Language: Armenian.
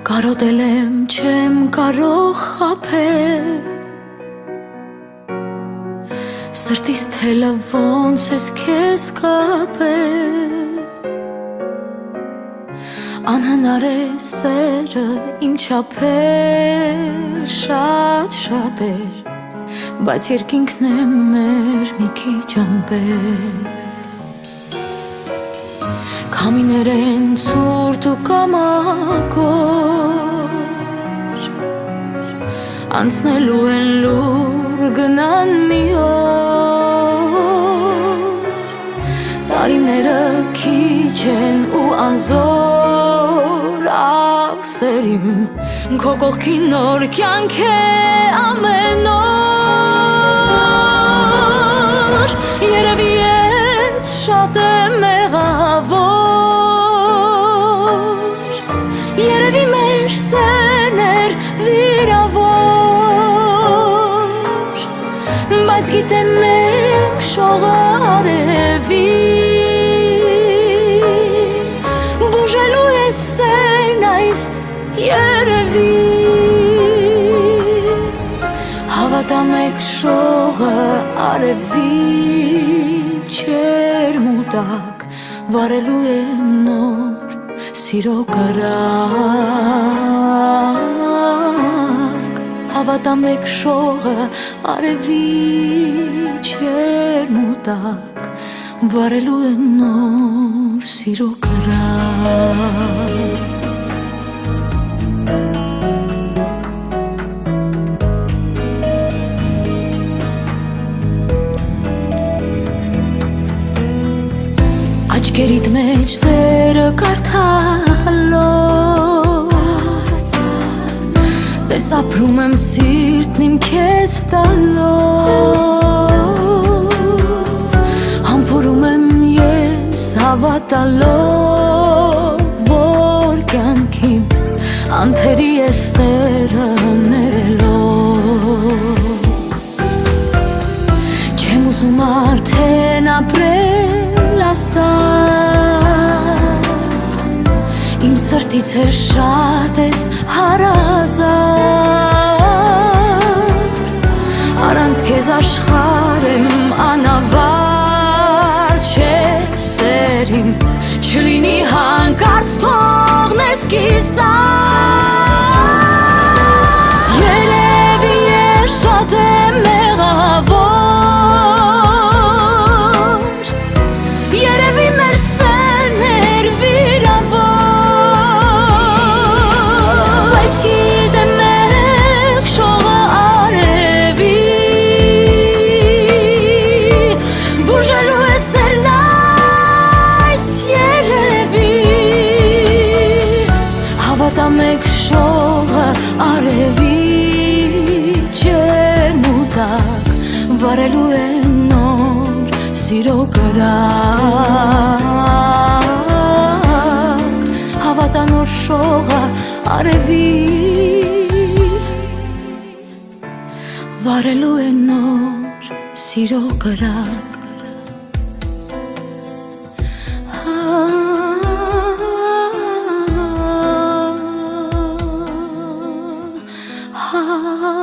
Կարոտել եմ, չեմ կարող խաբել Սրտիս թելը ոնց ես քեզ կապել Անհնար է սերը իմ չափել Շատ է Բայց երկինքն է մեր մի քիչ ամպել Քամիներ են ցուրտ ու կամակոր Անցնելու են լուր գնան մի օր Տարիները քիչ են ու անզոր Աղսերիմ քո կողքին նոր կյանք է ամեն օր Երևի ես շատ եմ մեղավոր Երևի մեր սերն էր վիրավոր Բայց գիտեմ մեկ շողը արևի Բուժելու է սերն այս երևի Հավատա մեկ շողը արևի Չերմուտակ վարելու է նոր սիրո կրակ Հավատա մեկ շողը արևի չերմուտակ վարելու է նոր սիրո կրակ Աչքերիդ մեջ սերը կարդալով Տես ապրում եմ սիրտն իմ քեզ տալով Համբուրում եմ ես հավատալով Որ կյանքիմ անթերի է սերը ներելով Չեմ ուզում արդեն ապրել ասած Իմ սրտից էր շատ ես հարազատ Առանց քեզ աշխարհեմ անավարտ Չէ սերիմ չլինի հանկարծ թողնես կիսատ Երևի ես շատ եմ մեղավոր Երևի մեր սերն էր վիրավոր Բայց գիտեմ մեկ շողը արևի Բուժելու է սերն այս երևի Հավատա մեկ շողը արևի Չերմուտակ վարելու է նոր սիրո կրակ Հավատա նոր շողը արևի Վարելու է նոր սիրո կրակ Ha